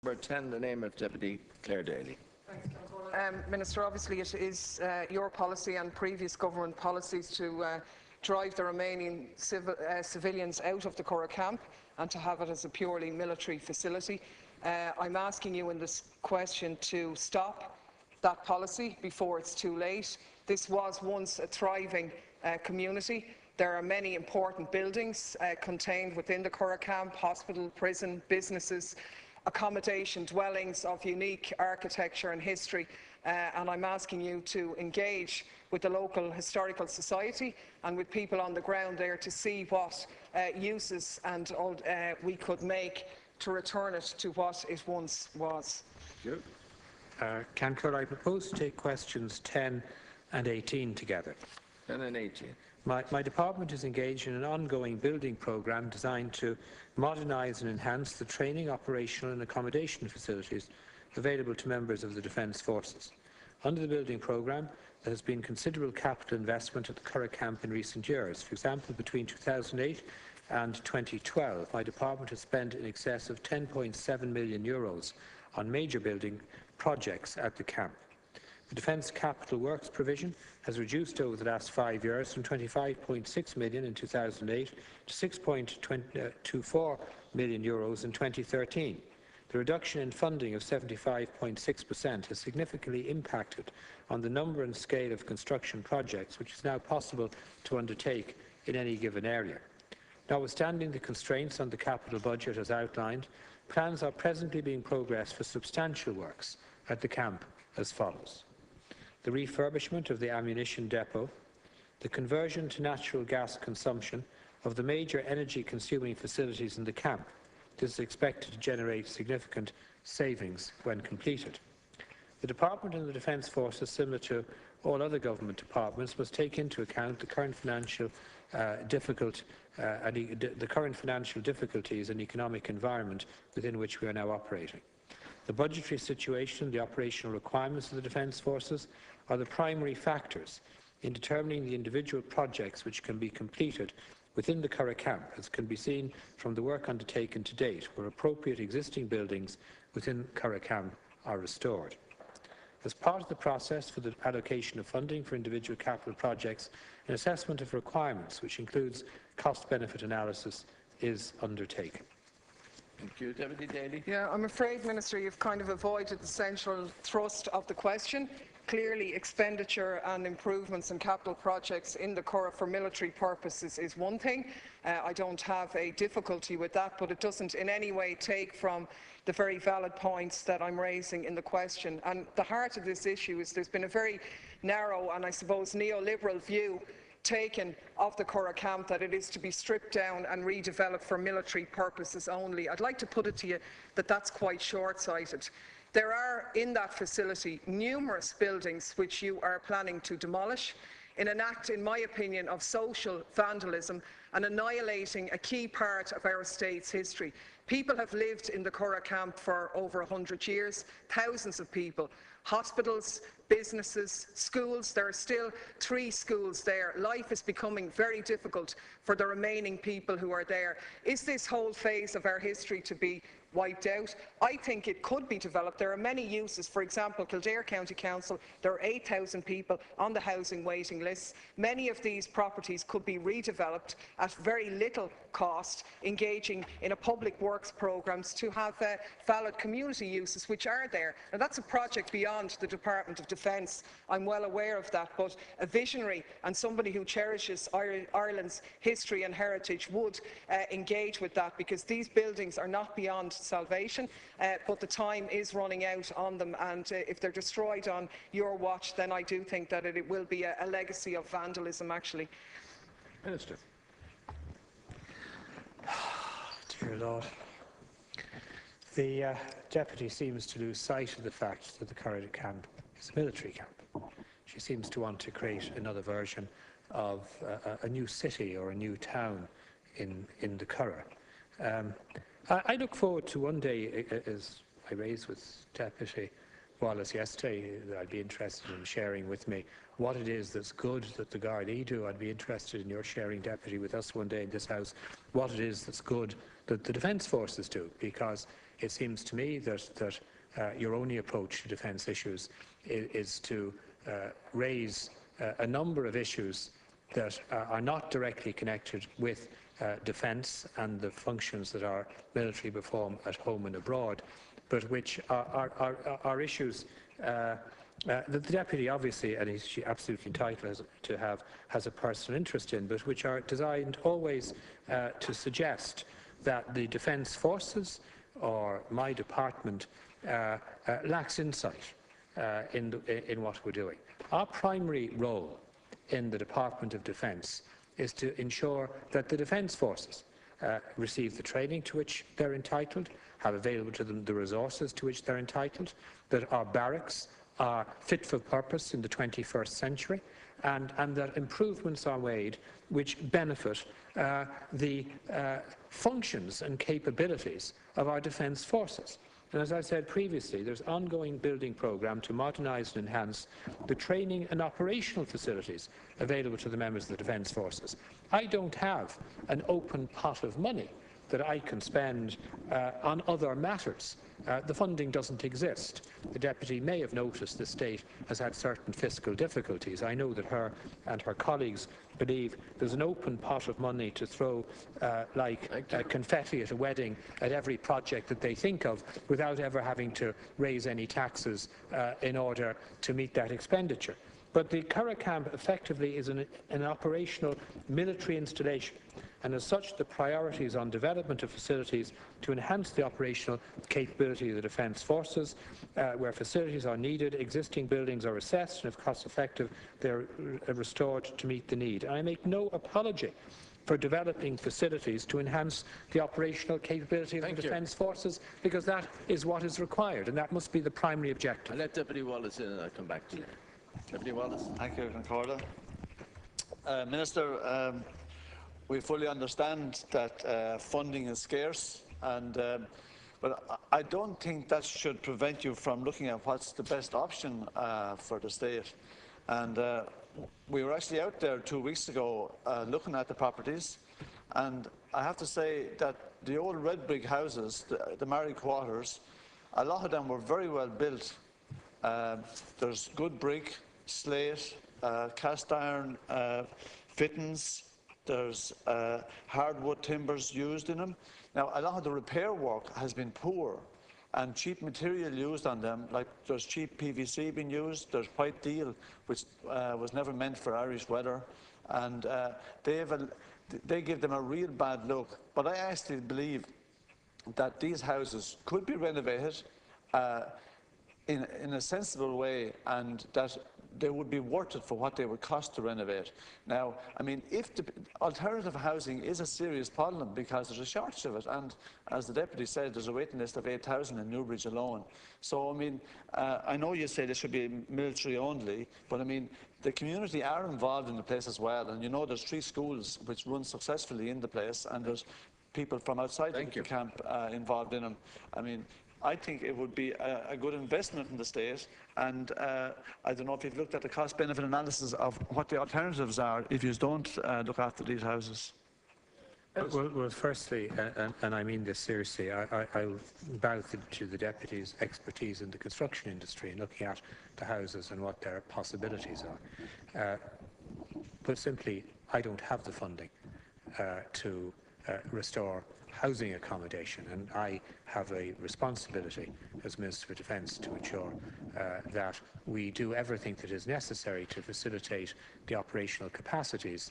Number 10, the name of Deputy Clare Daly. Minister, obviously it is your policy and previous government policies to drive the remaining civilians out of the Curragh camp and to have it as a purely military facility. I'm asking you in this question to stop that policy before it's too late. This was once a thriving community. There are many important buildings contained within the Curragh camp: hospital, prison, businesses, accommodation, dwellings of unique architecture and history, and I'm asking you to engage with the local historical society and with people on the ground there to see what uses and we could make to return it to what it once was. Thank you. I propose to take questions 10 and 18 together. 10 and 18. My department is engaged in an ongoing building programme designed to modernise and enhance the training, operational and accommodation facilities available to members of the Defence Forces. Under the building programme, there has been considerable capital investment at the Curragh camp in recent years. For example, between 2008 and 2012, my department has spent in excess of €10.7 million on major building projects at the camp. The Defence Capital Works provision has reduced over the last 5 years from €25.6 million in 2008 to €6.24 million in 2013. The reduction in funding of 75.6% has significantly impacted on the number and scale of construction projects which is now possible to undertake in any given area. Notwithstanding the constraints on the capital budget as outlined, plans are presently being progressed for substantial works at the camp as follows: the refurbishment of the ammunition depot, the conversion to natural gas consumption of the major energy-consuming facilities in the camp. This is expected to generate significant savings when completed. The Department and the Defence Forces, similar to all other government departments, must take into account the current financial difficulties and economic environment within which we are now operating. The budgetary situation and the operational requirements of the Defence Forces are the primary factors in determining the individual projects which can be completed within the Curragh camp, as can be seen from the work undertaken to date, where appropriate existing buildings within Curragh camp are restored. As part of the process for the allocation of funding for individual capital projects, an assessment of requirements, which includes cost-benefit analysis, is undertaken. Thank you. Deputy Daly. Yeah, I'm afraid, Minister, you've kind of avoided the central thrust of the question. Clearly, expenditure and improvements in capital projects in the Curragh for military purposes is one thing. I don't have a difficulty with that, but it doesn't in any way take from the very valid points that I'm raising in the question. And the heart of this issue is there's been a very narrow and, I suppose, neoliberal view taken of the Curragh camp that it is to be stripped down and redeveloped for military purposes only. I'd like to put it to you that that's quite short-sighted. There are in that facility numerous buildings which you are planning to demolish in an act, in my opinion, of social vandalism and annihilating a key part of our state's history. People have lived in the Curragh camp for over 100 years, thousands of people. Hospitals, businesses, schools, there are still 3 schools there. Life is becoming very difficult for the remaining people who are there. Is this whole phase of our history to be wiped out? I think it could be developed. There are many uses. For example, Kildare County Council, there are 8,000 people on the housing waiting lists. Many of these properties could be redeveloped at very little cost, engaging in a public works programmes to have valid community uses which are there. Now, that's a project beyond the Department of Defence. I'm well aware of that, but a visionary and somebody who cherishes Ireland's history and heritage would engage with that, because these buildings are not beyond salvation, but the time is running out on them, and if they're destroyed on your watch, then I do think that it will be a legacy of vandalism, actually. Minister. Dear Lord. The Deputy seems to lose sight of the fact that the Curragh camp is a military camp. She seems to want to create another version of a new city or a new town in the Curragh. I look forward to one day, as I raised with Deputy Wallace yesterday, that I'd be interested in sharing with me what it is that's good that the Gardaí do. I'd be interested in your sharing, Deputy, with us one day in this House what it is that's good that the Defence Forces do, because it seems to me that your only approach to defence issues is to raise a number of issues that are not directly connected with defence and the functions that our military perform at home and abroad, but which are issues that the Deputy obviously, and he's absolutely entitled to have, has a personal interest in, but which are designed always to suggest that the Defence Forces or my department lacks insight in what we're doing. Our primary role in the Department of Defence is to ensure that the Defence Forces receive the training to which they're entitled, have available to them the resources to which they're entitled, that our barracks are fit for purpose in the 21st century, and that improvements are made which benefit the functions and capabilities of our defence forces. And as I said previously, there's an ongoing building programme to modernise and enhance the training and operational facilities available to the members of the Defence Forces. I don't have an open pot of money that I can spend on other matters. The funding doesn't exist. The Deputy may have noticed the state has had certain fiscal difficulties. I know that her and her colleagues believe there's an open pot of money to throw like confetti at a wedding at every project that they think of without ever having to raise any taxes in order to meet that expenditure. But the Curragh camp effectively is an operational military installation, and as such the priorities on development of facilities to enhance the operational capability of the Defence Forces, where facilities are needed, existing buildings are assessed, and if cost effective they are restored to meet the need. And I make no apology for developing facilities to enhance the operational capability of the Defence Forces, because that is what is required, and that must be the primary objective. I'll let Deputy Wallace in and I'll come back to you. Deputy Wallace. Thank you, Curragh. Minister, we fully understand that funding is scarce, but I don't think that should prevent you from looking at what's the best option for the state. And we were actually out there 2 weeks ago looking at the properties, and I have to say that the old red brick houses, the married quarters, a lot of them were very well built. There's good brick, slate, cast iron fittings, there's hardwood timbers used in them. Now, a lot of the repair work has been poor, and cheap material used on them, like there's cheap PVC being used, there's white deal, which was never meant for Irish weather, and they give them a real bad look. But I actually believe that these houses could be renovated in a sensible way, and that they would be worth it for what they would cost to renovate. Now, I mean, if the alternative housing is a serious problem because there's a shortage of it, and as the Deputy said, there's a waiting list of 8,000 in Newbridge alone. So, I mean, I know you say this should be military only, but I mean, the community are involved in the place as well, and you know there's 3 schools which run successfully in the place, and there's people from outside the camp involved in them. I mean, I think it would be a good investment in the state, and I don't know if you've looked at the cost-benefit analysis of what the alternatives are if you don't look after these houses. Well, firstly, and I mean this seriously, I'll bow to the Deputy's expertise in the construction industry in looking at the houses and what their possibilities are. But simply, I don't have the funding to restore housing accommodation, and I have a responsibility as Minister for Defence to ensure that we do everything that is necessary to facilitate the operational capacities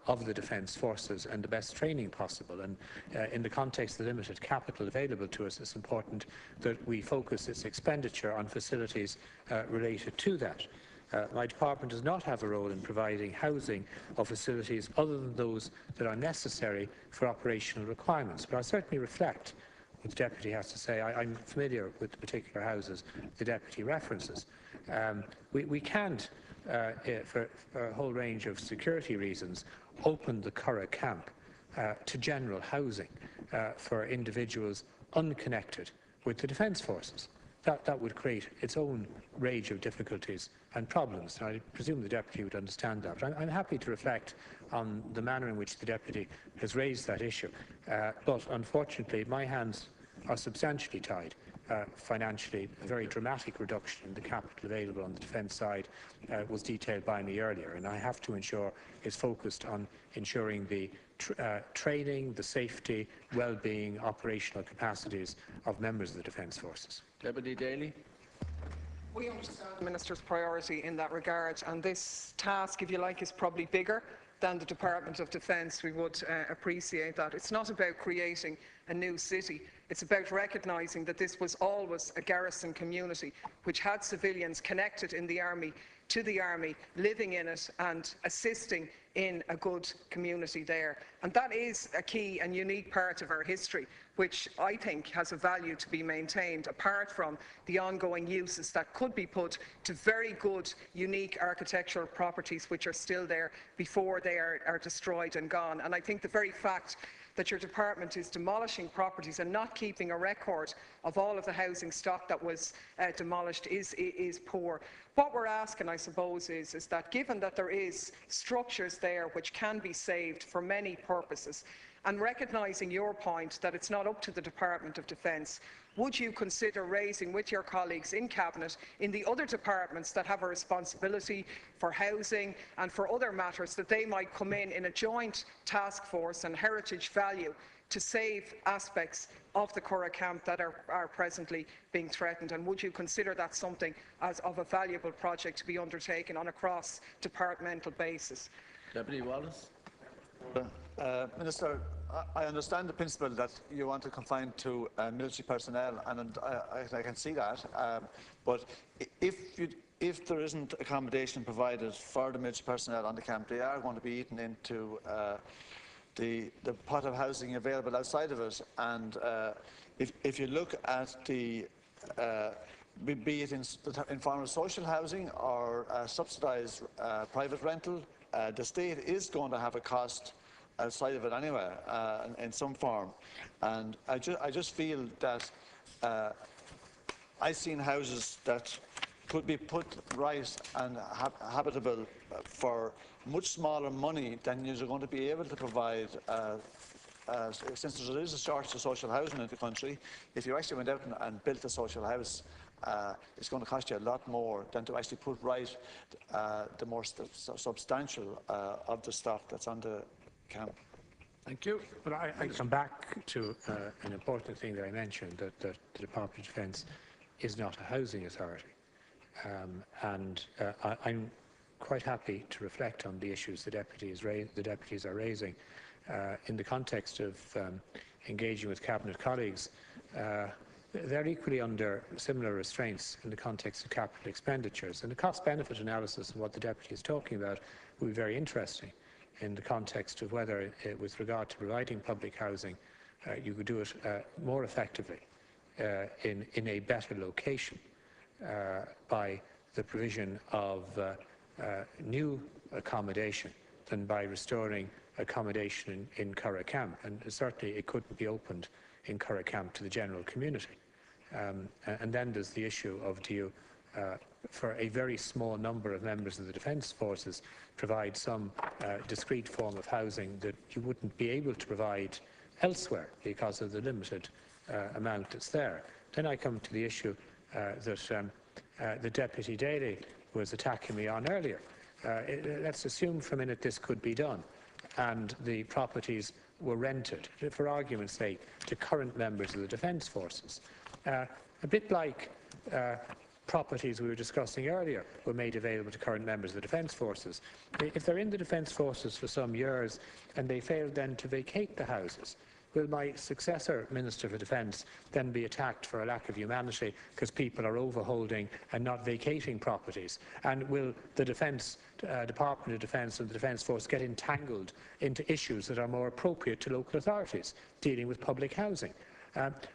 of the Defence Forces and the best training possible. And in the context of the limited capital available to us, it's important that we focus its expenditure on facilities related to that. My department does not have a role in providing housing or facilities other than those that are necessary for operational requirements, but I certainly reflect what the Deputy has to say. I'm familiar with the particular houses the Deputy references. We can't, for a whole range of security reasons, open the Curragh camp to general housing for individuals unconnected with the Defence Forces. That would create its own range of difficulties and problems. And I presume the Deputy would understand that. But I'm happy to reflect on the manner in which the Deputy has raised that issue. But unfortunately, my hands are substantially tied financially. A very dramatic reduction in the capital available on the defence side was detailed by me earlier, and I have to ensure is focused on ensuring the training, the safety, well-being, operational capacities of members of the Defence Forces. Deputy Daly. We understand the Minister's priority in that regard, and this task, if you like, is probably bigger than the Department of Defence. We would appreciate that. It's not about creating a new city. It's about recognising that this was always a garrison community which had civilians connected in the army to the army, living in it and assisting in a good community there. And that is a key and unique part of our history, which I think has a value to be maintained, apart from the ongoing uses that could be put to very good, unique architectural properties which are still there before they are destroyed and gone. And I think the very fact that your department is demolishing properties and not keeping a record of all of the housing stock that was demolished is poor. What we're asking, I suppose, is that given that there is structures there which can be saved for many purposes, and recognising your point that it's not up to the Department of Defence, would you consider raising with your colleagues in Cabinet, in the other departments that have a responsibility for housing and for other matters, that they might come in a joint task force and heritage value to save aspects of the Curragh camp that are presently being threatened? And would you consider that something as of a valuable project to be undertaken on a cross-departmental basis? Deputy Wallace. Minister, I understand the principle that you want to confine to military personnel, and I can see that. But if there isn't accommodation provided for the military personnel on the camp, they are going to be eaten into the pot of housing available outside of it. And if you look at the be it in form of social housing or subsidised private rental, the state is going to have a cost outside of it anyway, in some form. And I just feel that I've seen houses that could be put right and habitable for much smaller money than you're going to be able to provide. Since there is a shortage of social housing in the country, if you actually went out and built a social house, it's going to cost you a lot more than to actually put right the more substantial of the stock that's on the camp. Thank you. But I come back to an important thing that I mentioned, that the Department of Defence is not a housing authority. I'm quite happy to reflect on the issues the deputies are raising in the context of engaging with Cabinet colleagues. They're equally under similar restraints in the context of capital expenditures, and the cost-benefit analysis of what the deputy is talking about will be very interesting in the context of whether, with regard to providing public housing, you could do it more effectively in a better location by the provision of new accommodation than by restoring accommodation in Curragh camp. And certainly it couldn't be opened in Curragh camp to the general community. And then there's the issue of, do you, for a very small number of members of the Defence Forces, provide some discrete form of housing that you wouldn't be able to provide elsewhere because of the limited amount that's there. Then I come to the issue that the Deputy Daly was attacking me on earlier. Let's assume for a minute this could be done, and the properties were rented, for argument's sake, to current members of the Defence Forces. A bit like properties we were discussing earlier were made available to current members of the Defence Forces. If they're in the Defence Forces for some years and they fail then to vacate the houses, will my successor Minister for Defence then be attacked for a lack of humanity because people are overholding and not vacating properties? And will the Department of Defence and the Defence Force get entangled into issues that are more appropriate to local authorities dealing with public housing?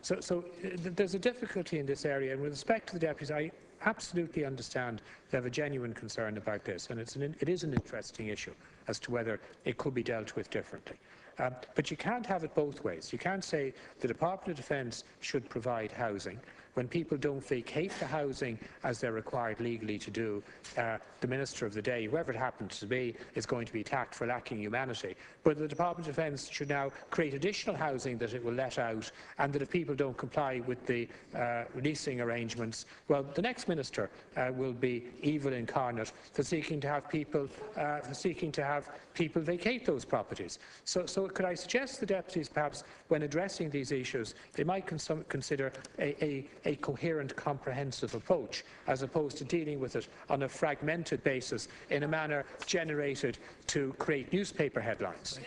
So there's a difficulty in this area, and with respect to the deputies, I absolutely understand they have a genuine concern about this, and it is an interesting issue as to whether it could be dealt with differently. But you can't have it both ways. You can't say the Department of Defence should provide housing when people don't vacate the housing as they're required legally to do, the Minister of the day, whoever it happens to be, is going to be attacked for lacking humanity. But the Department of Defence should now create additional housing that it will let out, and that if people don't comply with the leasing arrangements, well, the next Minister will be evil incarnate for seeking to have people vacate those properties. So could I suggest the deputies, perhaps, when addressing these issues, they might consider a coherent, comprehensive approach, as opposed to dealing with it on a fragmented basis in a manner generated to create newspaper headlines.